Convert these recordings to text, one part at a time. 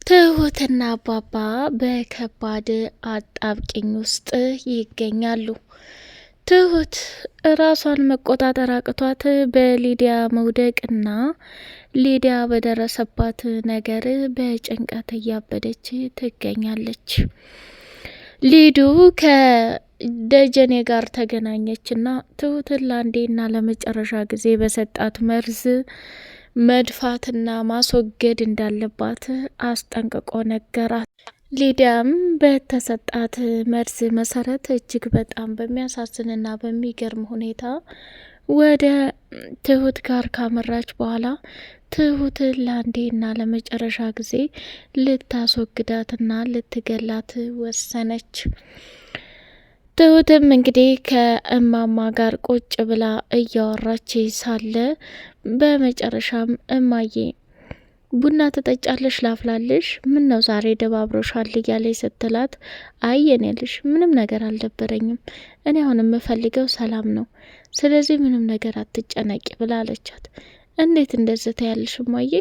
ትሁትና አባባ በከባድ አጣብቂኝ ውስጥ ይገኛሉ። ትሁት ራሷን መቆጣጠር አቅቷት በሊዲያ መውደቅና ሊዲያ በደረሰባት ነገር በጭንቀት እያበደች ትገኛለች። ሊዱ ከደጀኔ ጋር ተገናኘችና ትሁትን ለአንዴና ለመጨረሻ ጊዜ በሰጣት መርዝ መድፋትና ማስወገድ እንዳለባት አስጠንቅቆ ነገራት። ሊዲያም በተሰጣት መርዝ መሰረት እጅግ በጣም በሚያሳዝንና በሚገርም ሁኔታ ወደ ትሁት ጋር ካመራች በኋላ ትሁትን ለአንዴና ለመጨረሻ ጊዜ ልታስወግዳትና ልትገላት ወሰነች። ትሁትም እንግዲህ ከእማማ ጋር ቁጭ ብላ እያወራች ሳለ በመጨረሻም እማዬ ቡና ትጠጫለሽ? ላፍላልሽ? ምን ነው ዛሬ ደባብሮሻል? እያለች ስትላት አይ የኔ ልጅ ምንም ነገር አልደበረኝም፣ እኔ አሁን የምፈልገው ሰላም ነው፣ ስለዚህ ምንም ነገር አትጨነቂ ብላ አለቻት። እንዴት እንደዚህ ታያለሽ እማዬ?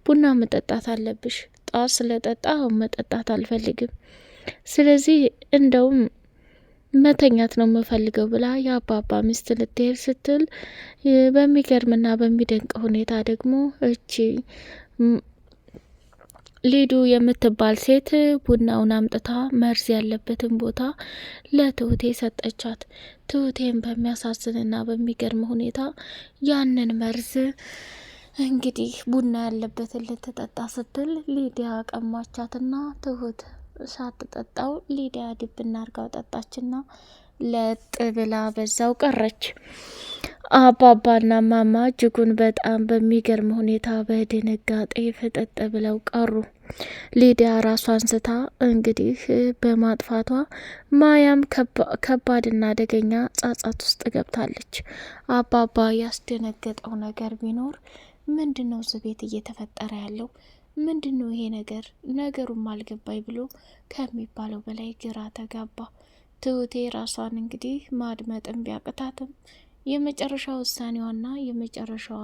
ቡና መጠጣት አለብሽ። ጠዋት ስለጠጣ አሁን መጠጣት አልፈልግም፣ ስለዚህ እንደውም መተኛት ነው የምፈልገው ብላ የአባባ ሚስት ልትሄድ ስትል በሚገርምና በሚደንቅ ሁኔታ ደግሞ እቺ ሊዱ የምትባል ሴት ቡናውን አምጥታ መርዝ ያለበትን ቦታ ለትሁቴ ሰጠቻት። ትሁቴን በሚያሳዝንና በሚገርም ሁኔታ ያንን መርዝ እንግዲህ ቡና ያለበትን ልትጠጣ ስትል ሊዲያ ቀማቻትና ትሁት ሳትጠጣው ሊዲያ ድብ እናርጋው ጠጣችና ለጥ ብላ በዛው ቀረች። አባባና ማማ እጅጉን በጣም በሚገርም ሁኔታ በድንጋጤ ፍጥጥ ብለው ቀሩ። ሊዲያ ራሷን ስታ እንግዲህ በማጥፋቷ ማያም ከባድና አደገኛ ጸጸት ውስጥ ገብታለች። አባባ ያስደነገጠው ነገር ቢኖር ምንድን ነው እዚህ ቤት እየተፈጠረ ያለው? ምንድን ነው ይሄ ነገር? ነገሩም አልገባኝ ብሎ ከሚባለው በላይ ግራ ተጋባ። ትሁቴ ራሷን እንግዲህ ማድመጥም ቢያቅታትም የመጨረሻ ውሳኔዋና የመጨረሻዋ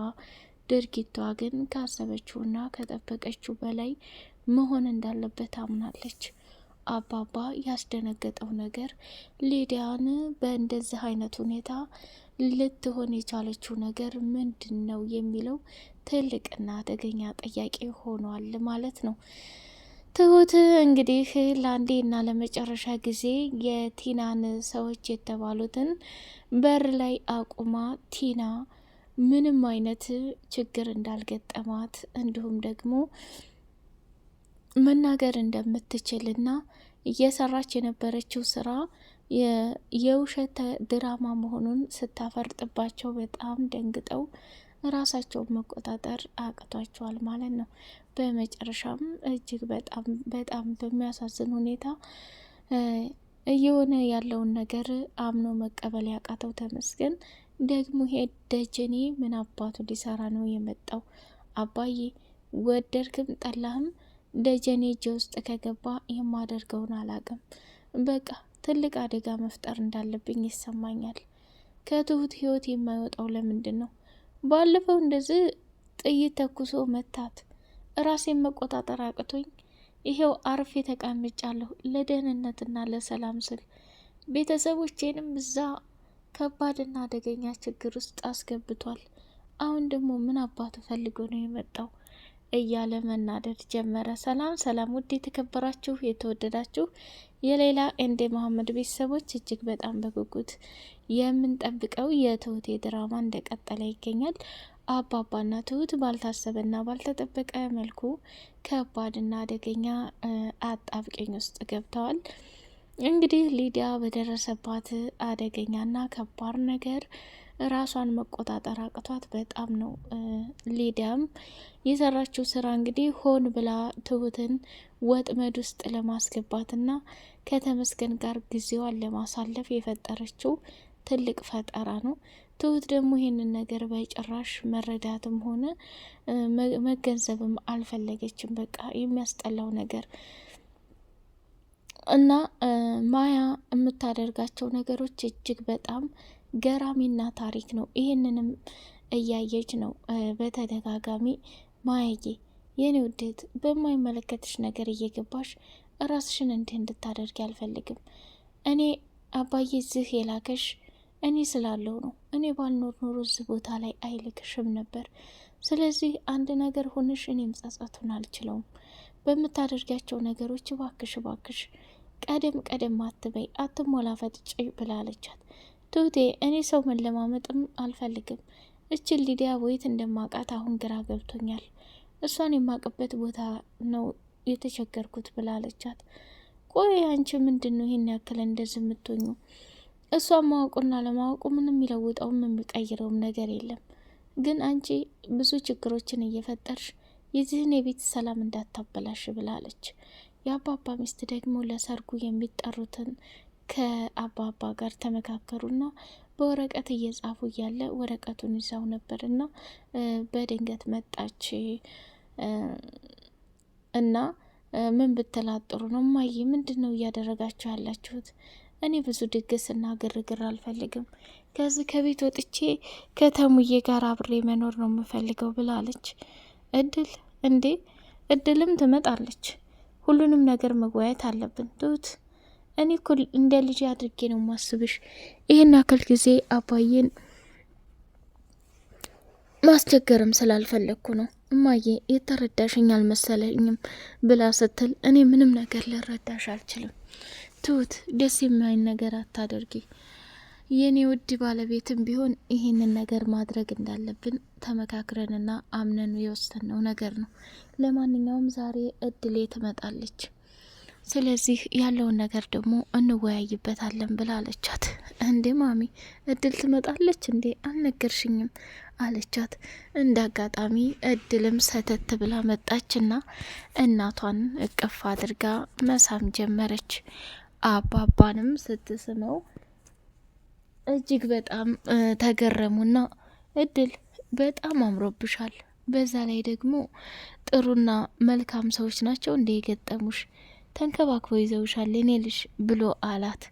ድርጊቷ ግን ካሰበችውና ከጠበቀችው በላይ መሆን እንዳለበት አምናለች። አባባ ያስደነገጠው ነገር ሊዲያን በእንደዚህ አይነት ሁኔታ ልትሆን የቻለችው ነገር ምንድን ነው የሚለው ትልቅና አደገኛ ጥያቄ ሆኗል ማለት ነው። ትሁት እንግዲህ ለአንዴና ለመጨረሻ ጊዜ የቲናን ሰዎች የተባሉትን በር ላይ አቁማ ቲና ምንም አይነት ችግር እንዳልገጠማት እንዲሁም ደግሞ መናገር እንደምትችልና እየሰራች የነበረችው ስራ የውሸት ድራማ መሆኑን ስታፈርጥባቸው በጣም ደንግጠው ራሳቸውን መቆጣጠር አቅቷቸዋል ማለት ነው። በመጨረሻም እጅግ በጣም በሚያሳዝን ሁኔታ እየሆነ ያለውን ነገር አምኖ መቀበል ያቃተው ተመስገን ደግሞ ይሄ ደጀኔ ምን አባቱ ሊሰራ ነው የመጣው? አባዬ ወደድክም ጠላህም ደጀኔ እጄ ውስጥ ከገባ የማደርገውን አላቅም። በቃ ትልቅ አደጋ መፍጠር እንዳለብኝ ይሰማኛል። ከትሁት ህይወት የማይወጣው ለምንድን ነው? ባለፈው እንደዚህ ጥይት ተኩሶ መታት፣ ራሴን መቆጣጠር አቅቶኝ ይሄው አርፌ ተቀምጫለሁ። ለደህንነትና ለሰላም ስል ቤተሰቦቼንም እዛ ከባድና አደገኛ ችግር ውስጥ አስገብቷል። አሁን ደግሞ ምን አባቱ ፈልጎ ነው የመጣው እያለ መናደድ ጀመረ። ሰላም ሰላም! ውድ የተከበራችሁ የተወደዳችሁ የሌላ ኤንዴ መሐመድ ቤተሰቦች እጅግ በጣም በጉጉት የምንጠብቀው የትሁቴ ድራማ እንደቀጠለ ይገኛል። አባባና ትሁት ባልታሰበና ባልተጠበቀ መልኩ ከባድና አደገኛ አጣብቂኝ ውስጥ ገብተዋል። እንግዲህ ሊዲያ በደረሰባት አደገኛና ከባድ ነገር ራሷን መቆጣጠር አቅቷት በጣም ነው። ሊዲያም የሰራችው ስራ እንግዲህ ሆን ብላ ትሁትን ወጥመድ ውስጥ ለማስገባትና ከተመስገን ጋር ጊዜዋን ለማሳለፍ የፈጠረችው ትልቅ ፈጠራ ነው። ትሁት ደግሞ ይህንን ነገር በጭራሽ መረዳትም ሆነ መገንዘብም አልፈለገችም። በቃ የሚያስጠላው ነገር እና ማያ የምታደርጋቸው ነገሮች እጅግ በጣም ገራሚና ታሪክ ነው። ይህንንም እያየች ነው በተደጋጋሚ ማያዬ የኔ ውዴት በማይመለከትሽ ነገር እየገባሽ ራስሽን እንዲህ እንድታደርጊ አልፈልግም። እኔ አባዬ እዚህ የላከሽ እኔ ስላለው ነው። እኔ ባልኖር ኖሮ እዚህ ቦታ ላይ አይልክሽም ነበር። ስለዚህ አንድ ነገር ሆንሽ እኔም ጸጸቱን አልችለውም። በምታደርጊያቸው ነገሮች እባክሽ ቀደም አትበይ፣ አትሞላፈጥጭ ብላለቻት። ትሁቴ እኔ ሰው መለማመጥም አልፈልግም። እችን ሊዲያ ወይት እንደማቃት አሁን ግራ ገብቶኛል። እሷን የማቅበት ቦታ ነው የተቸገርኩት ብላለቻት። ቆይ አንቺ ምንድን ነው ይሄን ያክል እንደዚህ የምትሆኙ? እሷን ማወቁና ለማወቁ ምንም የሚለውጠውም የሚቀይረውም ነገር የለም። ግን አንቺ ብዙ ችግሮችን እየፈጠርሽ የዚህን የቤት ሰላም እንዳታበላሽ ብላለች። የአባባ ሚስት ደግሞ ለሰርጉ የሚጠሩትን ከአባባ ጋር ተመካከሩና በወረቀት እየጻፉ እያለ ወረቀቱን ይዛው ነበርና በድንገት መጣች እና ምን ብትላት ጥሩ ነው? እማዬ ምንድን ነው እያደረጋችሁ ያላችሁት? እኔ ብዙ ድግስና ግርግር አልፈልግም። ከዚህ ከቤት ወጥቼ ከተሙዬ ጋር አብሬ መኖር ነው የምፈልገው ብላለች። እድል እንዴ እድልም ትመጣለች። ሁሉንም ነገር መወያየት አለብን ትሁት። እኔ እኮ እንደ ልጅ አድርጌ ነው ማስብሽ። ይህን ያክል ጊዜ አባዬን ማስቸገርም ስላልፈለግኩ ነው እማዬ፣ የተረዳሽኝ አልመሰለኝም ብላ ስትል እኔ ምንም ነገር ልረዳሽ አልችልም። ትሁት ደስ የማይን ነገር አታደርጊ። የኔ ውድ ባለቤትም ቢሆን ይህንን ነገር ማድረግ እንዳለብን ተመካክረንና አምነን የወሰንነው ነገር ነው። ለማንኛውም ዛሬ እድሌ ትመጣለች። ስለዚህ ያለውን ነገር ደግሞ እንወያይበታለን ብላለቻት። እንዴ ማሚ እድል ትመጣለች እንዴ አልነገርሽኝም አለቻት። እንደ አጋጣሚ እድልም ሰተት ብላ መጣችና እናቷን እቅፍ አድርጋ መሳም ጀመረች። አባባንም ስትስመው እጅግ በጣም ተገረሙና እድል በጣም አምሮብሻል፣ በዛ ላይ ደግሞ ጥሩና መልካም ሰዎች ናቸው እንደ የገጠሙሽ፣ ተንከባክበው ይዘውሻል የኔ ልጅ ብሎ አላት።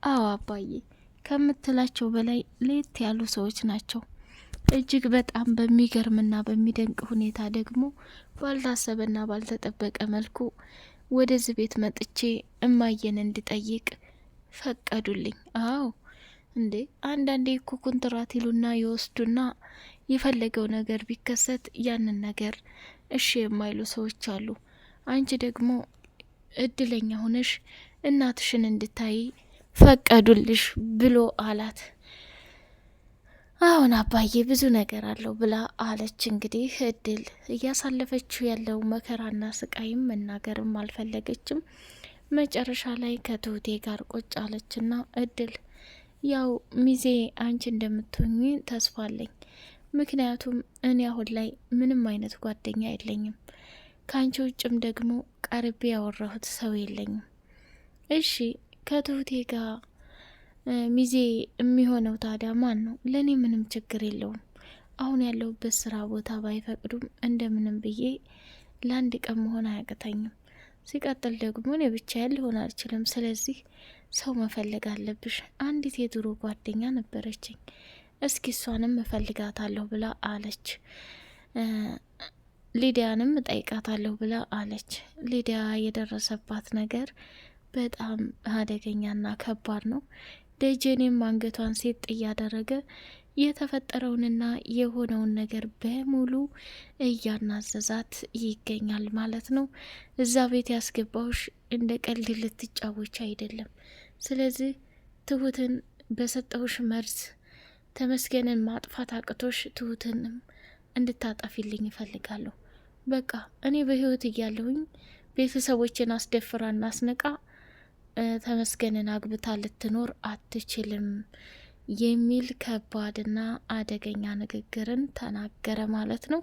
አዎ አባዬ ከምትላቸው በላይ ለየት ያሉ ሰዎች ናቸው። እጅግ በጣም በሚገርምና በሚደንቅ ሁኔታ ደግሞ ባልታሰበና ባልተጠበቀ መልኩ ወደዚህ ቤት መጥቼ እማየን እንድጠይቅ ፈቀዱልኝ። አዎ እንዴ አንዳንዴ እኮ ኮንትራት ይሉና ይወስዱና የፈለገው ነገር ቢከሰት ያንን ነገር እሺ የማይሉ ሰዎች አሉ። አንቺ ደግሞ እድለኛ ሆነሽ እናትሽን እንድታይ ፈቀዱልሽ ብሎ አላት። አሁን አባዬ ብዙ ነገር አለው ብላ አለች። እንግዲህ እድል እያሳለፈችው ያለው መከራና ስቃይም መናገርም አልፈለገችም። መጨረሻ ላይ ከትሁቴ ጋር ቁጭ አለችና እድል ያው ሚዜ አንቺ እንደምትሆኚ ተስፋ አለኝ። ምክንያቱም እኔ አሁን ላይ ምንም አይነት ጓደኛ የለኝም። ከአንቺ ውጭም ደግሞ ቀርቤ ያወራሁት ሰው የለኝም። እሺ ከትሁቴ ጋር ሚዜ የሚሆነው ታዲያ ማን ነው? ለእኔ ምንም ችግር የለውም። አሁን ያለሁበት ስራ ቦታ ባይፈቅዱም እንደምንም ብዬ ለአንድ ቀን መሆን አያቅተኝም። ሲቀጥል ደግሞ እኔ ብቻዬን ሊሆን አልችልም። ስለዚህ ሰው መፈለግ አለብሽ። አንዲት የድሮ ጓደኛ ነበረችኝ፣ እስኪ እሷንም እፈልጋታለሁ ብላ አለች። ሊዲያንም እጠይቃታለሁ ብላ አለች። ሊዲያ የደረሰባት ነገር በጣም አደገኛና ከባድ ነው። ደጀኔም አንገቷን ሴት እያደረገ የተፈጠረውንና የሆነውን ነገር በሙሉ እያናዘዛት ይገኛል ማለት ነው። እዛ ቤት ያስገባውሽ እንደ ቀልድ ልትጫወች አይደለም። ስለዚህ ትሁትን በሰጠውሽ መርዝ ተመስገንን ማጥፋት አቅቶሽ ትሁትንም እንድታጠፊልኝ ይፈልጋለሁ። በቃ እኔ በህይወት እያለሁኝ ቤተሰቦችን አስደፍራና አስነቃ ተመስገንን አግብታ ልትኖር አትችልም የሚል ከባድና አደገኛ ንግግርን ተናገረ ማለት ነው።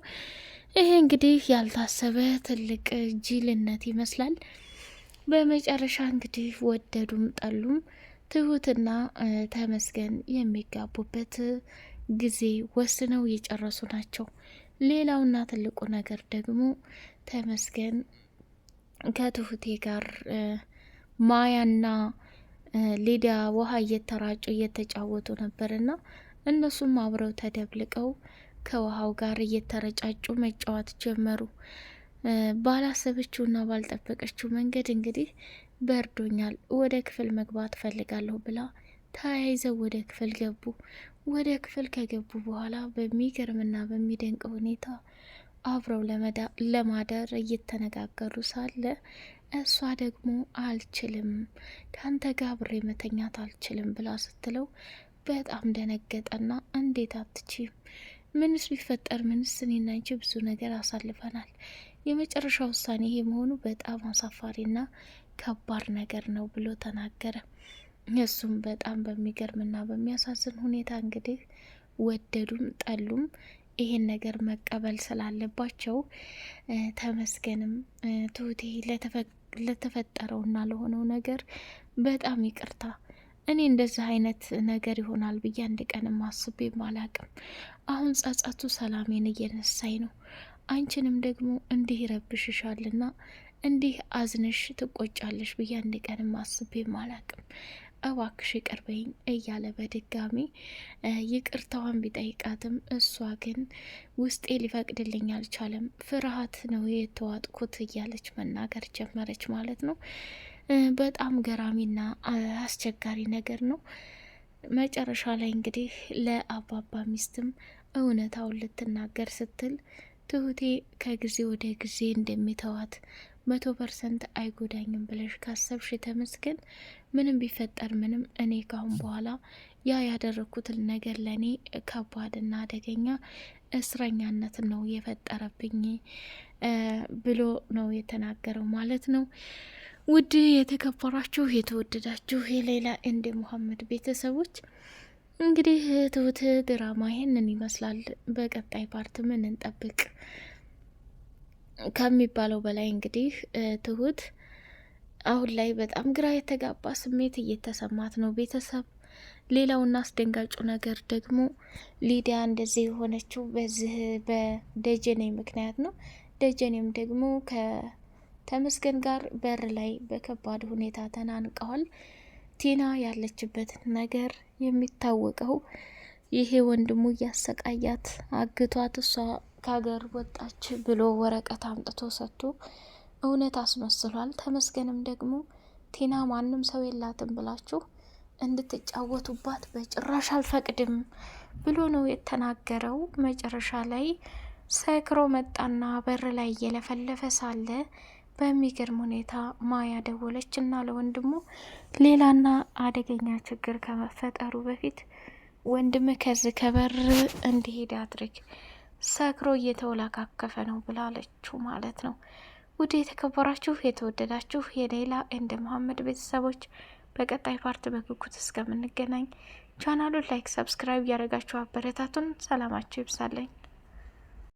ይሄ እንግዲህ ያልታሰበ ትልቅ ጅልነት ይመስላል። በመጨረሻ እንግዲህ ወደዱም ጠሉም ትሁትና ተመስገን የሚጋቡበት ጊዜ ወስነው የጨረሱ ናቸው። ሌላውና ትልቁ ነገር ደግሞ ተመስገን ከትሁቴ ጋር ማያና ሊዲያ ውሃ እየተራጩ እየተጫወቱ ነበርና እነሱም አብረው ተደብልቀው ከውሃው ጋር እየተረጫጩ መጫወት ጀመሩ። ባላሰበችውና ባልጠበቀችው መንገድ እንግዲህ በርዶኛል፣ ወደ ክፍል መግባት ፈልጋለሁ ብላ ተያይዘው ወደ ክፍል ገቡ። ወደ ክፍል ከገቡ በኋላ በሚገርምና በሚደንቅ ሁኔታ አብረው ለማደር እየተነጋገሩ ሳለ እሷ ደግሞ አልችልም፣ ካንተ ጋር አብሬ መተኛት አልችልም ብላ ስትለው በጣም ደነገጠና እንዴት አትችም? ምንስ ቢፈጠር ምንስ እኔና አንቺ ብዙ ነገር አሳልፈናል። የመጨረሻ ውሳኔ ይሄ መሆኑ በጣም አሳፋሪና ከባድ ነገር ነው ብሎ ተናገረ። እሱም በጣም በሚገርምና በሚያሳዝን ሁኔታ እንግዲህ ወደዱም ጠሉም ይሄን ነገር መቀበል ስላለባቸው ተመስገንም ትሁቴ ለተፈጠረውና ለሆነው ነገር በጣም ይቅርታ፣ እኔ እንደዚህ አይነት ነገር ይሆናል ብዬ አንድ ቀንም አስቤም አላቅም። አሁን ጸጸቱ ሰላሜን እየነሳኝ ነው። አንቺንም ደግሞ እንዲህ ይረብሽሻልና እንዲህ አዝነሽ ትቆጫለሽ ብዬ አንድ ቀንም አስቤም አላቅም። እባክሽ ይቅር በይኝ እያለ በድጋሚ ይቅርታዋን ቢጠይቃትም እሷ ግን ውስጤ ሊፈቅድልኝ አልቻለም፣ ፍርሃት ነው የተዋጥኩት እያለች መናገር ጀመረች ማለት ነው። በጣም ገራሚና አስቸጋሪ ነገር ነው። መጨረሻ ላይ እንግዲህ ለአባባ ሚስትም እውነታውን ልትናገር ስትል ትሁቴ ከጊዜ ወደ ጊዜ እንደሚተዋት 100% አይጎዳኝም ብለሽ ካሰብሽ ተመስገን፣ ምንም ቢፈጠር ምንም እኔ ካሁን በኋላ ያ ያደረኩትን ነገር ለእኔ ከባድና አደገኛ እስረኛነት ነው የፈጠረብኝ ብሎ ነው የተናገረው ማለት ነው። ውድ የተከበራችሁ የተወደዳችሁ የሌላ ኤንድ ሙሐመድ ቤተሰቦች እንግዲህ ትሁት ድራማ ይሄንን ይመስላል። በቀጣይ ፓርት ምን እንጠብቅ ከሚባለው በላይ እንግዲህ ትሁት አሁን ላይ በጣም ግራ የተጋባ ስሜት እየተሰማት ነው። ቤተሰብ ሌላውና አስደንጋጩ ነገር ደግሞ ሊዲያ እንደዚህ የሆነችው በዚህ በደጀኔ ምክንያት ነው። ደጀኔም ደግሞ ከተመስገን ጋር በር ላይ በከባድ ሁኔታ ተናንቀዋል። ቲና ያለችበት ነገር የሚታወቀው ይሄ ወንድሙ እያሰቃያት አግቷት እሷ ከሀገር ወጣች ብሎ ወረቀት አምጥቶ ሰጥቶ እውነት አስመስሏል። ተመስገንም ደግሞ ቲና ማንም ሰው የላትም ብላችሁ እንድትጫወቱባት በጭራሽ አልፈቅድም ብሎ ነው የተናገረው። መጨረሻ ላይ ሰክሮ መጣና በር ላይ እየለፈለፈ ሳለ በሚገርም ሁኔታ ማያ ደወለች እና ለወንድሙ ሌላና አደገኛ ችግር ከመፈጠሩ በፊት ወንድም ከዚህ ከበር እንዲሄድ አድርግ፣ ሰክሮ እየተወላካከፈ ነው ብላለችው ማለት ነው። ውድ የተከበራችሁ የተወደዳችሁ የሌላ ኤንድ ሙሐመድ ቤተሰቦች በቀጣይ ፓርት በጉጉት እስከምንገናኝ ቻናሉን ላይክ፣ ሰብስክራይብ እያደረጋችሁ አበረታቱን። ሰላማችሁ ይብዛለኝ።